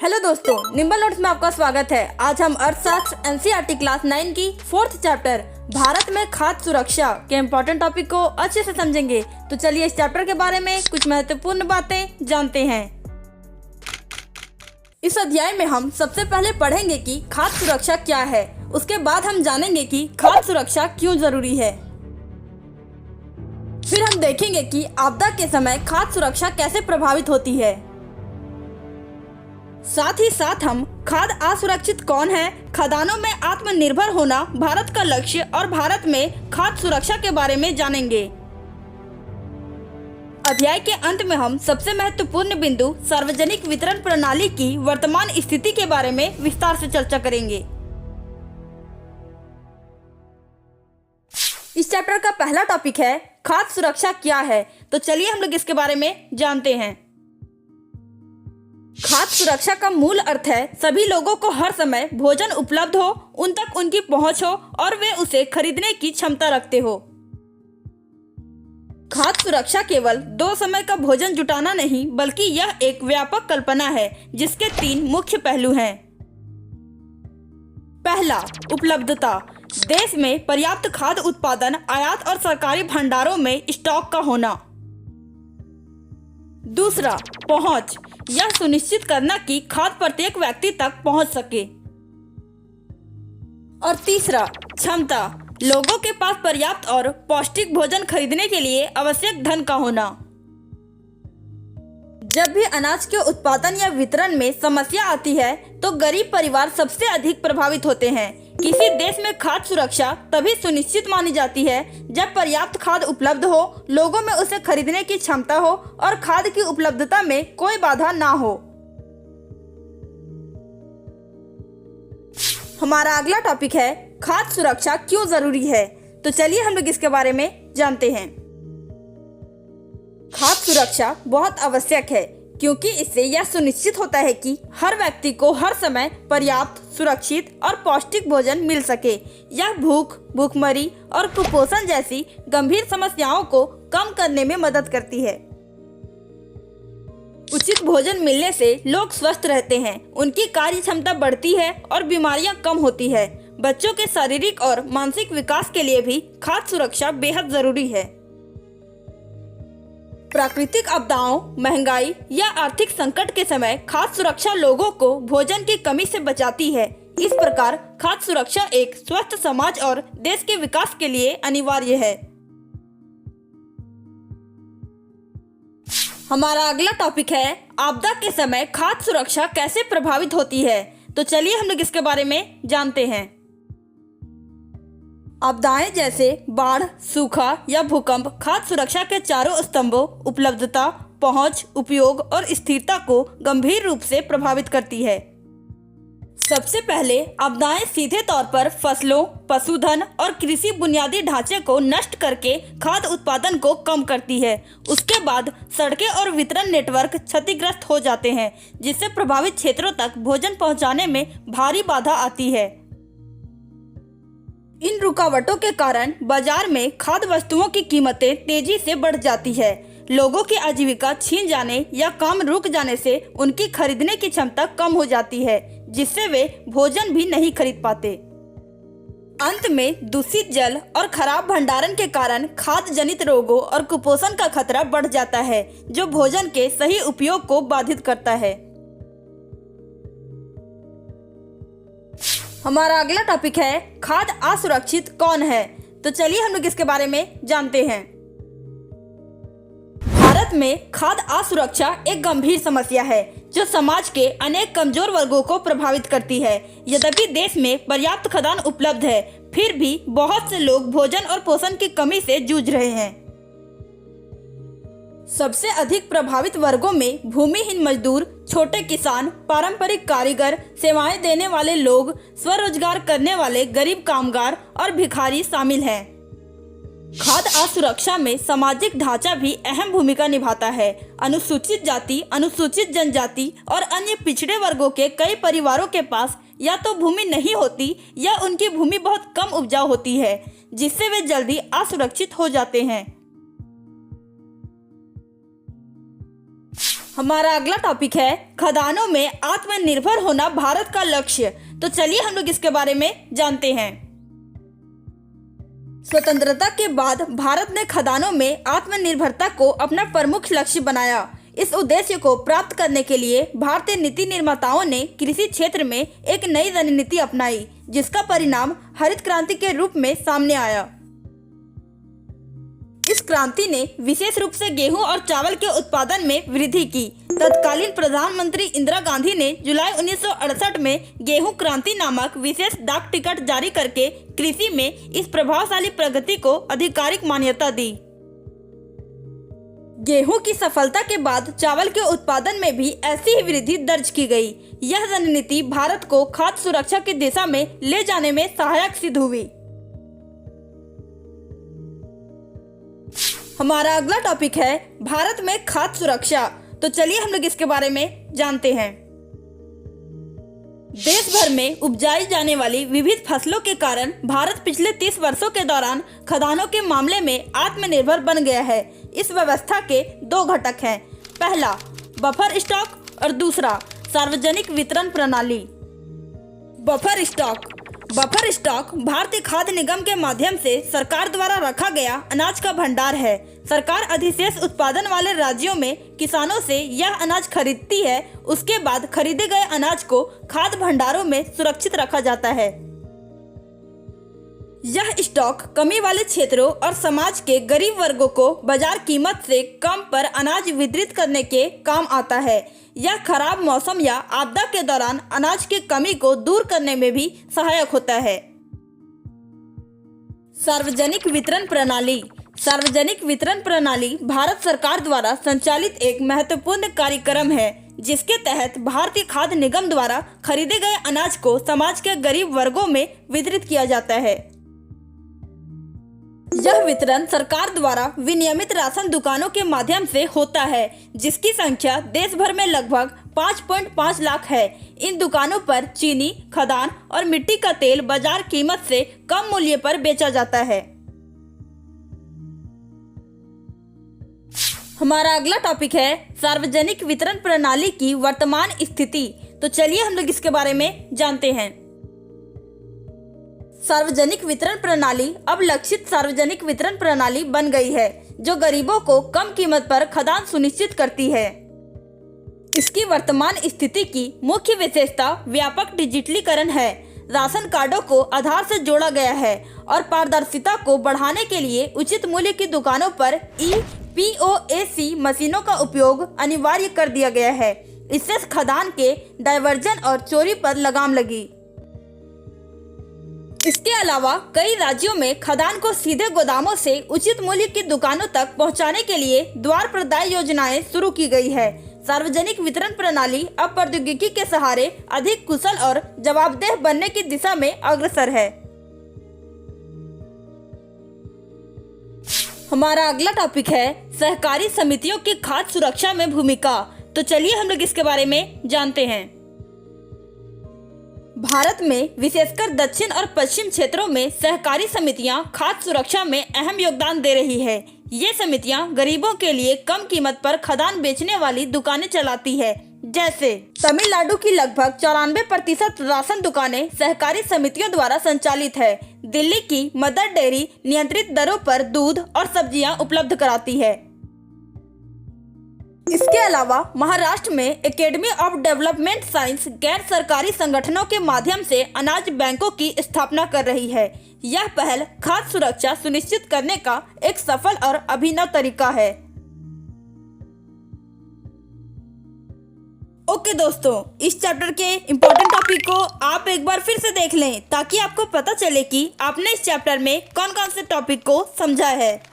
Hello दोस्तों, nimble notes में आपका स्वागत है। आज हम अर्थशास्त्र एनसीईआरटी क्लास 9 की 4th चैप्टर भारत में खाद्य सुरक्षा के इम्पोर्टेंट टॉपिक को अच्छे से समझेंगे। तो चलिए इस चैप्टर के बारे में कुछ महत्वपूर्ण बातें जानते हैं। इस अध्याय में हम सबसे पहले पढ़ेंगे कि खाद्य सुरक्षा क्या है। उसके बाद हम जानेंगे कि खाद्य सुरक्षा क्यों जरूरी है। फिर हम देखेंगे कि आपदा के समय खाद्य सुरक्षा कैसे प्रभावित होती है। साथ ही साथ हम खाद्य असुरक्षित कौन है, खदानों में आत्मनिर्भर होना भारत का लक्ष्य और भारत में खाद्य सुरक्षा के बारे में जानेंगे। अध्याय के अंत में हम सबसे महत्वपूर्ण बिंदु सार्वजनिक वितरण प्रणाली की वर्तमान स्थिति के बारे में विस्तार से चर्चा करेंगे। इस चैप्टर का पहला टॉपिक है खाद्य सुरक्षा क्या है। तो चलिए हम लोग इसके बारे में जानते हैं। खाद्य सुरक्षा का मूल अर्थ है सभी लोगों को हर समय भोजन उपलब्ध हो, उन तक उनकी पहुंच हो और वे उसे खरीदने की क्षमता रखते हो। खाद्य सुरक्षा केवल 2 समय का भोजन जुटाना नहीं, बल्कि यह एक व्यापक कल्पना है जिसके 3 मुख्य पहलू हैं। पहला, उपलब्धता। देश में पर्याप्त खाद्य उत्पादन, आयात और सरकारी भंडारों में स्टॉक का होना। दूसरा, पहुंच। यह सुनिश्चित करना कि खाद्य प्रत्येक व्यक्ति तक पहुंच सके। और तीसरा, क्षमता। लोगों के पास पर्याप्त और पौष्टिक भोजन खरीदने के लिए आवश्यक धन का होना। जब भी अनाज के उत्पादन या वितरण में समस्या आती है तो गरीब परिवार सबसे अधिक प्रभावित होते हैं। किसी देश में खाद्य सुरक्षा तभी सुनिश्चित मानी जाती है जब पर्याप्त खाद्य उपलब्ध हो, लोगों में उसे खरीदने की क्षमता हो और खाद्य की उपलब्धता में कोई बाधा ना हो। हमारा अगला टॉपिक है खाद्य सुरक्षा क्यों जरूरी है। तो चलिए हम लोग इसके बारे में जानते हैं। खाद्य सुरक्षा बहुत आवश्यक है क्योंकि इससे यह सुनिश्चित होता है कि हर व्यक्ति को हर समय पर्याप्त, सुरक्षित और पौष्टिक भोजन मिल सके। यह भूख, भूखमरी और कुपोषण जैसी गंभीर समस्याओं को कम करने में मदद करती है। उचित भोजन मिलने से लोग स्वस्थ रहते हैं, उनकी कार्य क्षमता बढ़ती है और बीमारियां कम होती है। बच्चों के शारीरिक और मानसिक विकास के लिए भी खाद्य सुरक्षा बेहद जरूरी है। प्राकृतिक आपदाओं, महंगाई या आर्थिक संकट के समय खाद्य सुरक्षा लोगों को भोजन की कमी से बचाती है। इस प्रकार खाद्य सुरक्षा एक स्वस्थ समाज और देश के विकास के लिए अनिवार्य है। हमारा अगला टॉपिक है आपदा के समय खाद्य सुरक्षा कैसे प्रभावित होती है। तो चलिए हम लोग इसके बारे में जानते हैं। आपदाएं जैसे बाढ़, सूखा या भूकंप खाद्य सुरक्षा के चारों स्तंभों उपलब्धता, पहुंच, उपयोग और स्थिरता को गंभीर रूप से प्रभावित करती है। सबसे पहले आपदाएं सीधे तौर पर फसलों, पशुधन और कृषि बुनियादी ढांचे को नष्ट करके खाद्य उत्पादन को कम करती है। उसके बाद सड़कें और वितरण नेटवर्क क्षतिग्रस्त हो जाते हैं, जिससे प्रभावित क्षेत्रों तक भोजन पहुंचाने में भारी बाधा आती है। इन रुकावटों के कारण बाजार में खाद्य वस्तुओं की कीमतें तेजी से बढ़ जाती है। लोगों की आजीविका छीन जाने या काम रुक जाने से उनकी खरीदने की क्षमता कम हो जाती है, जिससे वे भोजन भी नहीं खरीद पाते। अंत में दूषित जल और खराब भंडारण के कारण खाद्य जनित रोगों और कुपोषण का खतरा बढ़ जाता है, जो भोजन के सही उपयोग को बाधित करता है। हमारा अगला टॉपिक है खाद्य असुरक्षित कौन है। तो चलिए हम लोग इसके बारे में जानते हैं। भारत में खाद्य असुरक्षा एक गंभीर समस्या है जो समाज के अनेक कमजोर वर्गों को प्रभावित करती है। यद्यपि देश में पर्याप्त खाद्यान्न उपलब्ध है, फिर भी बहुत से लोग भोजन और पोषण की कमी से जूझ रहे हैं। सबसे अधिक प्रभावित वर्गों में भूमिहीन मजदूर, छोटे किसान, पारंपरिक कारीगर, सेवाएं देने वाले लोग, स्वरोजगार करने वाले गरीब कामगार और भिखारी शामिल हैं। खाद्य असुरक्षा में सामाजिक ढांचा भी अहम भूमिका निभाता है। अनुसूचित जाति, अनुसूचित जनजाति और अन्य पिछड़े वर्गों के कई परिवारों के पास या तो भूमि नहीं होती या उनकी भूमि बहुत कम उपजाऊ होती है, जिससे वे जल्दी असुरक्षित हो जाते हैं। हमारा अगला टॉपिक है खदानों में आत्मनिर्भर होना भारत का लक्ष्य। तो चलिए हम लोग इसके बारे में जानते हैं। स्वतंत्रता के बाद भारत ने खदानों में आत्मनिर्भरता को अपना प्रमुख लक्ष्य बनाया। इस उद्देश्य को प्राप्त करने के लिए भारतीय नीति निर्माताओं ने कृषि क्षेत्र में एक नई रणनीति अपनाई, जिसका परिणाम हरित क्रांति के रूप में सामने आया। इस क्रांति ने विशेष रूप से गेहूं और चावल के उत्पादन में वृद्धि की। तत्कालीन प्रधानमंत्री इंदिरा गांधी ने जुलाई 1968 में गेहूं क्रांति नामक विशेष डाक टिकट जारी करके कृषि में इस प्रभावशाली प्रगति को आधिकारिक मान्यता दी। गेहूं की सफलता के बाद चावल के उत्पादन में भी ऐसी ही वृद्धि दर्ज की गई। यह रणनीति भारत को खाद्य सुरक्षा की दिशा में ले जाने में सहायक सिद्ध हुई। हमारा अगला टॉपिक है भारत में खाद्य सुरक्षा। तो चलिए हम लोग इसके बारे में जानते हैं। देश भर में उपजाई जाने वाली विविध फसलों के कारण भारत पिछले 30 वर्षों के दौरान खदानों के मामले में आत्मनिर्भर बन गया है। इस व्यवस्था के दो घटक हैं, पहला बफर स्टॉक और दूसरा सार्वजनिक वितरण प्रणाली। बफर स्टॉक भारतीय खाद्य निगम के माध्यम से सरकार द्वारा रखा गया अनाज का भंडार है। सरकार अधिशेष उत्पादन वाले राज्यों में किसानों से यह अनाज खरीदती है। उसके बाद खरीदे गए अनाज को खाद्य भंडारों में सुरक्षित रखा जाता है। यह स्टॉक कमी वाले क्षेत्रों और समाज के गरीब वर्गों को बाजार कीमत से कम पर अनाज वितरित करने के काम आता है। यह खराब मौसम या आपदा के दौरान अनाज की कमी को दूर करने में भी सहायक होता है। सार्वजनिक वितरण प्रणाली भारत सरकार द्वारा संचालित एक महत्वपूर्ण कार्यक्रम है, जिसके तहत भारतीय खाद्य निगम द्वारा खरीदे गए अनाज को समाज के गरीब वर्गों में वितरित किया जाता है। यह वितरण सरकार द्वारा विनियमित राशन दुकानों के माध्यम से होता है, जिसकी संख्या देश भर में लगभग 5.5 लाख है। इन दुकानों पर चीनी, खदान और मिट्टी का तेल बाजार कीमत से कम मूल्य पर बेचा जाता है। हमारा अगला टॉपिक है सार्वजनिक वितरण प्रणाली की वर्तमान स्थिति। तो चलिए हम लोग इसके बारे में जानते हैं। सार्वजनिक वितरण प्रणाली अब लक्षित सार्वजनिक वितरण प्रणाली बन गई है, जो गरीबों को कम कीमत पर खाद्यान्न सुनिश्चित करती है। इसकी वर्तमान स्थिति की मुख्य विशेषता व्यापक डिजिटलीकरण है। राशन कार्डों को आधार से जोड़ा गया है और पारदर्शिता को बढ़ाने के लिए उचित मूल्य की दुकानों पर POS मशीनों का उपयोग अनिवार्य कर दिया गया है। इससे खाद्यान्न के डायवर्जन और चोरी पर लगाम लगी। इसके अलावा कई राज्यों में खाद्यान्न को सीधे गोदामों से उचित मूल्य की दुकानों तक पहुंचाने के लिए द्वार प्रदाय योजनाएं शुरू की गई है। सार्वजनिक वितरण प्रणाली अब प्रौद्योगिकी के सहारे अधिक कुशल और जवाबदेह बनने की दिशा में अग्रसर है। हमारा अगला टॉपिक है सहकारी समितियों की खाद्य सुरक्षा में भूमिका। तो चलिए हम लोग इसके बारे में जानते हैं। भारत में विशेषकर दक्षिण और पश्चिम क्षेत्रों में सहकारी समितियां खाद्य सुरक्षा में अहम योगदान दे रही है। ये समितियां गरीबों के लिए कम कीमत पर खाद्यान्न बेचने वाली दुकानें चलाती है। जैसे तमिलनाडु की लगभग 94% राशन दुकानें सहकारी समितियों द्वारा संचालित है। दिल्ली की मदर डेयरी नियंत्रित दरों पर दूध और सब्जियां उपलब्ध कराती है। इसके अलावा महाराष्ट्र में एकेडमी ऑफ डेवलपमेंट साइंस गैर सरकारी संगठनों के माध्यम से अनाज बैंकों की स्थापना कर रही है। यह पहल खाद्य सुरक्षा सुनिश्चित करने का एक सफल और अभिनव तरीका है। ओके दोस्तों, इस चैप्टर के इम्पोर्टेंट टॉपिक को आप एक बार फिर से देख लें, ताकि आपको पता चले कि आपने इस चैप्टर में कौन कौन से टॉपिक को समझा है।